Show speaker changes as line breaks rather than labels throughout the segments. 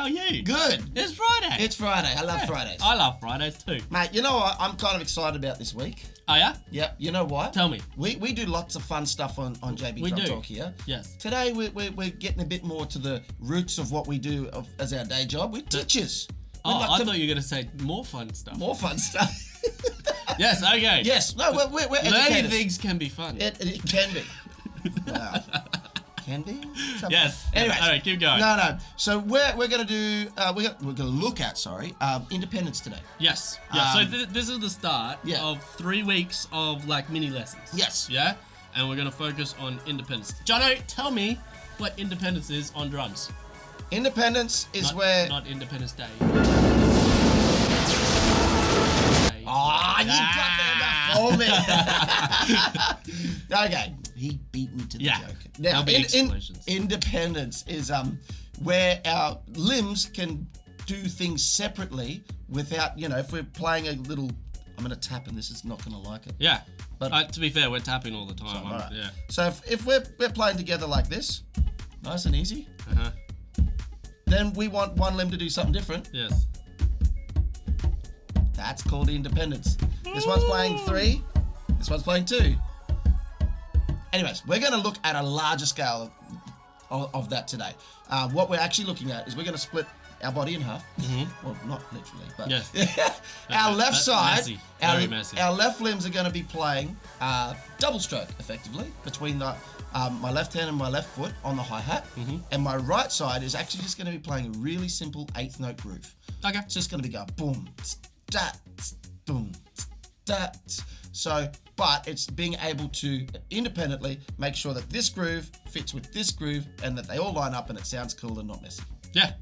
are you?
Good.
It's Friday.
It's Friday. I love Fridays.
I love Fridays too.
Mate, you know what? I'm kind of excited about this week.
Oh yeah?
Yep. You know why?
Tell me.
We do lots of fun stuff on JBDrumTalk here.
Yes.
Today we're getting a bit more to the roots of what we do as our day job. We're teachers.
I thought you were going to say more fun stuff.
More fun stuff.
Yes, okay.
Yes. No, we're
Learning
educators.
things can be fun.
It can be. Wow. Can be? Something.
Yes.
Anyways.
All right, keep going.
No. So we're going to do, we're going to look at, Independence today.
Yes. Yeah. So this is the start of 3 weeks of like mini lessons.
Yes.
Yeah? And we're going to focus on Independence. Jono, tell me what Independence is on drums.
Independence is
Not Independence Day.
Oh, you got that for me. Okay, he beat me to the joke. Now, Independence is where our limbs can do things separately without, if we're playing a little. I'm going to tap and this is not going to like it.
Yeah.
But
to be fair, we're tapping all the time.
So, right.
Yeah.
So if we're playing together like this, nice and easy,
Uh-huh.
then we want one limb to do something different.
Yes.
That's called Independence. This one's playing 3. This one's playing 2. Anyways, we're going to look at a larger scale of that today. What we're actually looking at is we're going to split our body in half. Mm-hmm. Well, not literally, but
yes.
Our left side,
messy. Very messy.
Our left limbs are going to be playing double stroke, effectively, between my left hand and my left foot on the hi-hat. Mm-hmm. And my right side is actually just going to be playing a really simple 8th note groove.
Okay.
It's just going to be going boom, stat, boom, stat. So, but it's being able to independently make sure that this groove fits with this groove and that they all line up and it sounds cool and not messy.
Yeah.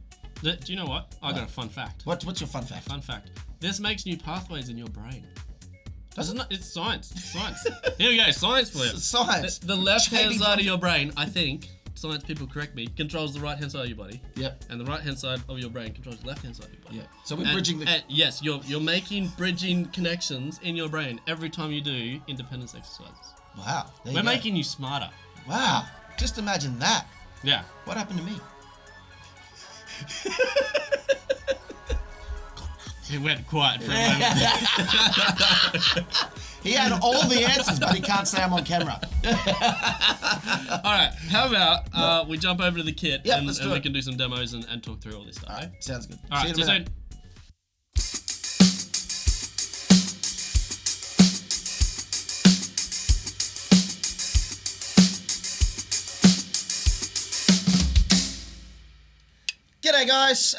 Do you know what? I got a fun fact.
What's your fun fact?
Fun fact. This makes new pathways in your brain.
Doesn't it?
It's science. It's science. Here we go. Science for you.
Science.
The left-hand side of your brain, I think, science people correct me, controls the right-hand side of your body.
Yep.
And the right-hand side of your brain controls the left-hand side of your body.
Yeah. So we're bridging the...
yes, you're making bridging connections in your brain every time you do independence exercises.
Wow.
We're making you smarter.
Wow. Just imagine that.
Yeah.
What happened to me?
It went quiet for a moment.
He had all the answers, but he can't say I'm on camera.
All right, how about we jump over to the kit and we can do some demos and talk through all this stuff.
All right, sounds good.
All right, see you soon.
G'day guys,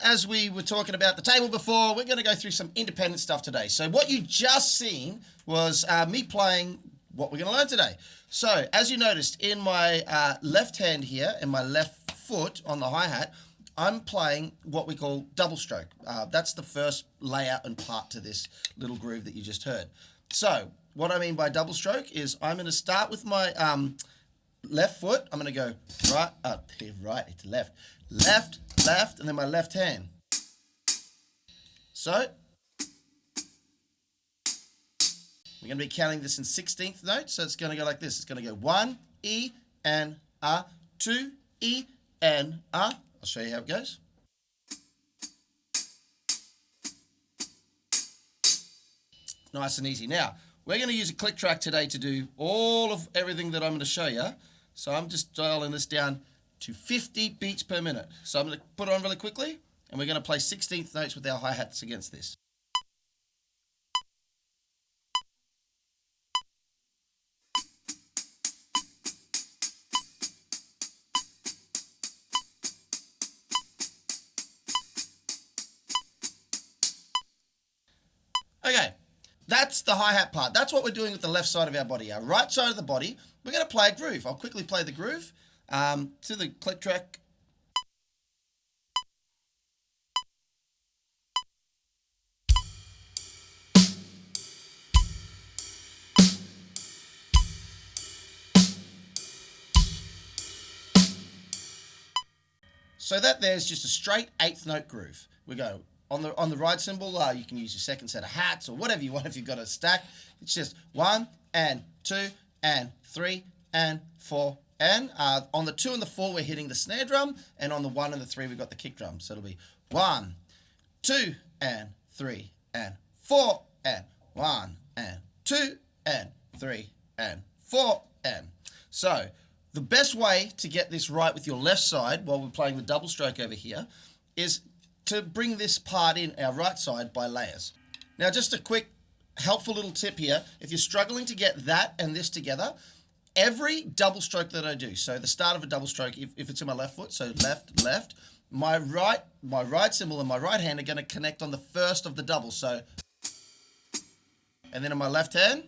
as we were talking about the table before, we're going to go through some independent stuff today. So what you just seen was me playing what we're going to learn today. So as you noticed in my left hand here and my left foot on the hi-hat, I'm playing what we call double stroke. That's the first layer and part to this little groove that you just heard. So what I mean by double stroke is I'm going to start with my left foot. I'm going to go right, it's left. Left, left, and then my left hand. So, we're going to be counting this in 16th notes, so it's going to go like this. It's going to go 1, E, and A, 2, E, and A. I'll show you how it goes. Nice and easy. Now, we're going to use a click track today to do all of everything that I'm going to show you. So I'm just dialing this down to 50 beats per minute. So I'm going to put it on really quickly, and we're going to play 16th notes with our hi-hats against this. Okay, that's the hi-hat part. That's what we're doing with the left side of our body. Our right side of the body, we're going to play a groove. I'll quickly play the groove. To the click track. So that there's just a straight 8th note groove. We go on the ride cymbal. You can use your second set of hats or whatever you want if you've got a stack. It's just 1 and 2 and 3 and 4 And on the 2 and the 4, we're hitting the snare drum. And on the 1 and the 3, we've got the kick drum. So it'll be 1, 2, and 3, and 4, and 1, and 2, and 3, and 4, and. So the best way to get this right with your left side while we're playing the double stroke over here is to bring this part in our right side by layers. Now, just a quick helpful little tip here. If you're struggling to get that and this together, every double stroke that I do, so the start of a double stroke, if it's in my left foot, so left, left, my right cymbal and my right hand are going to connect on the first of the double. So, and then in my left hand.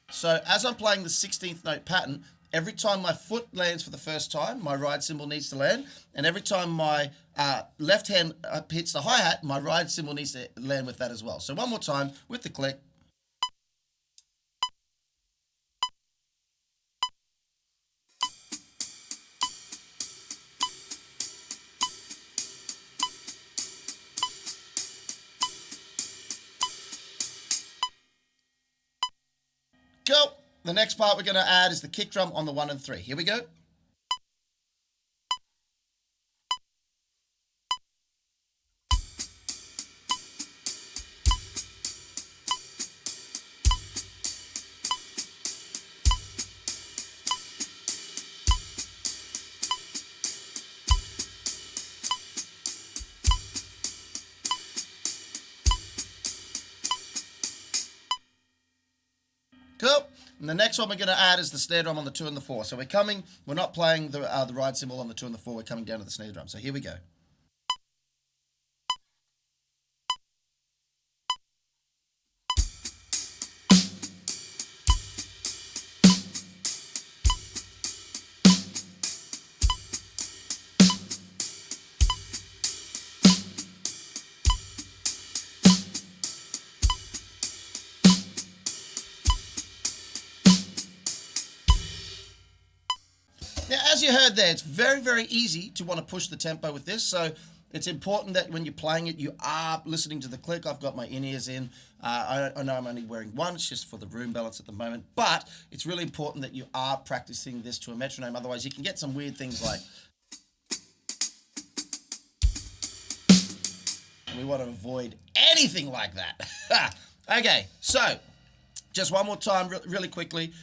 So as I'm playing the 16th note pattern, every time my foot lands for the first time, my right cymbal needs to land. And every time my left hand hits the hi-hat, my right cymbal needs to land with that as well. So one more time with the click. Go. The next part we're going to add is the kick drum on the 1 and 3. Here we go. Cool. And the next one we're going to add is the snare drum on the 2 and the 4. So we're not playing the ride cymbal on the 2 and the 4. We're coming down to the snare drum. So here we go. Now, as you heard there, it's very, very easy to want to push the tempo with this. So it's important that when you're playing it, you are listening to the click. I've got my in-ears in. I know I'm only wearing one. It's just for the room balance at the moment. But it's really important that you are practicing this to a metronome. Otherwise, you can get some weird things like... And we want to avoid anything like that. Okay, so just one more time really quickly.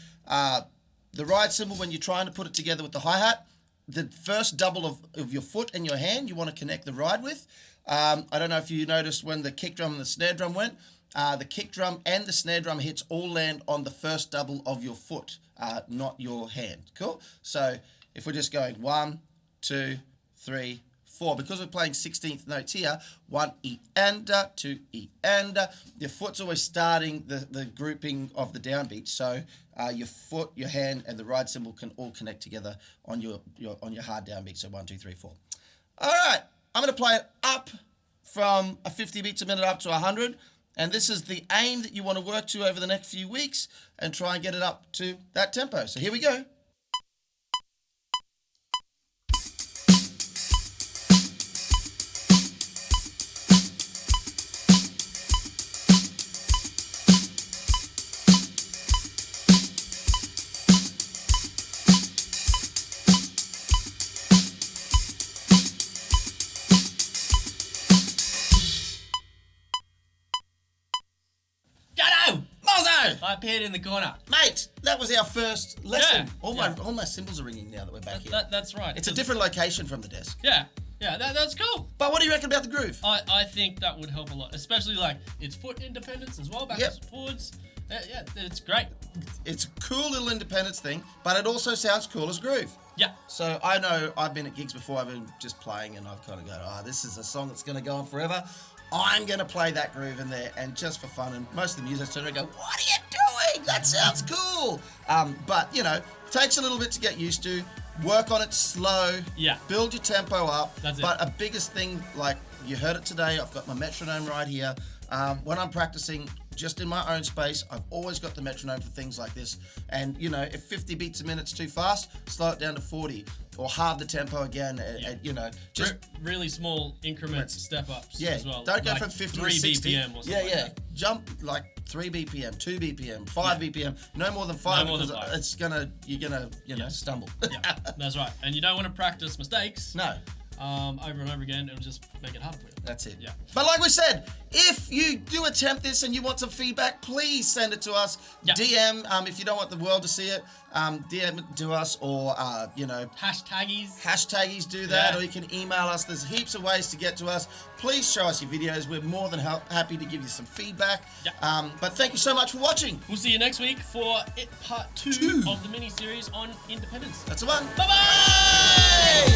The ride cymbal, when you're trying to put it together with the hi-hat, the first double of your foot and your hand, you want to connect the ride with. I don't know if you noticed when the kick drum and the snare drum went, the kick drum and the snare drum hits all land on the first double of your foot, not your hand. Cool? So if we're just going 1, 2, 3, 4, because we're playing 16th notes here, 1 E and 2 E and your foot's always starting the grouping of the downbeat. So your foot, your hand, and the ride cymbal can all connect together on your hard downbeat. So 1, 2, 3, 4. All right, I'm going to play it up from a 50 beats a minute up to 100. And this is the aim that you want to work to over the next few weeks and try and get it up to that tempo. So here we go.
Jono! Molzo! I appeared in the corner.
Mate, that was our first lesson.
Yeah,
All my cymbals are ringing now that we're back here.
That's right.
It's a different location from the desk.
Yeah, that's cool.
But what do you reckon about the groove?
I think that would help a lot, especially like it's foot independence as well, backwards and forwards. Yeah, it's great.
It's a cool little independence thing, but it also sounds cool as groove.
Yeah.
So I know I've been at gigs before, I've been just playing and I've kind of go, this is a song that's going to go on forever. I'm going to play that groove in there, and just for fun, and most of the musicians turn around and go, what are you doing? That sounds cool. But, you know, takes a little bit to get used to. Work on it slow.
Yeah.
Build your tempo up.
That's it.
But a biggest thing, like you heard it today, I've got my metronome right here. When I'm practicing just in my own space, I've always got the metronome for things like this. And, you know, if 50 beats a minute's too fast, slow it down to 40 or halve the tempo again. And you know, just
really small increments, step ups
yeah,
as well.
don't go
like
from 50
3
to 60.
BPM or something.
Yeah. Jump like 3 BPM, 2 BPM, 5 BPM, no more than 5 because it's you're gonna stumble.
Yeah, that's right. And you don't want to practice mistakes.
No.
Over and over again, it'll just make it harder for you.
That's it.
Yeah.
But like we said, if you do attempt this and you want some feedback, please send it to us.
Yeah.
DM, if you don't want the world to see it, DM it to us or, Hashtaggies do that, or you can email us. There's heaps of ways to get to us. Please show us your videos. We're more than happy to give you some feedback.
Yeah.
But thank you so much for watching.
We'll see you next week for part 2 of the mini-series on Independence.
That's the one.
Bye-bye!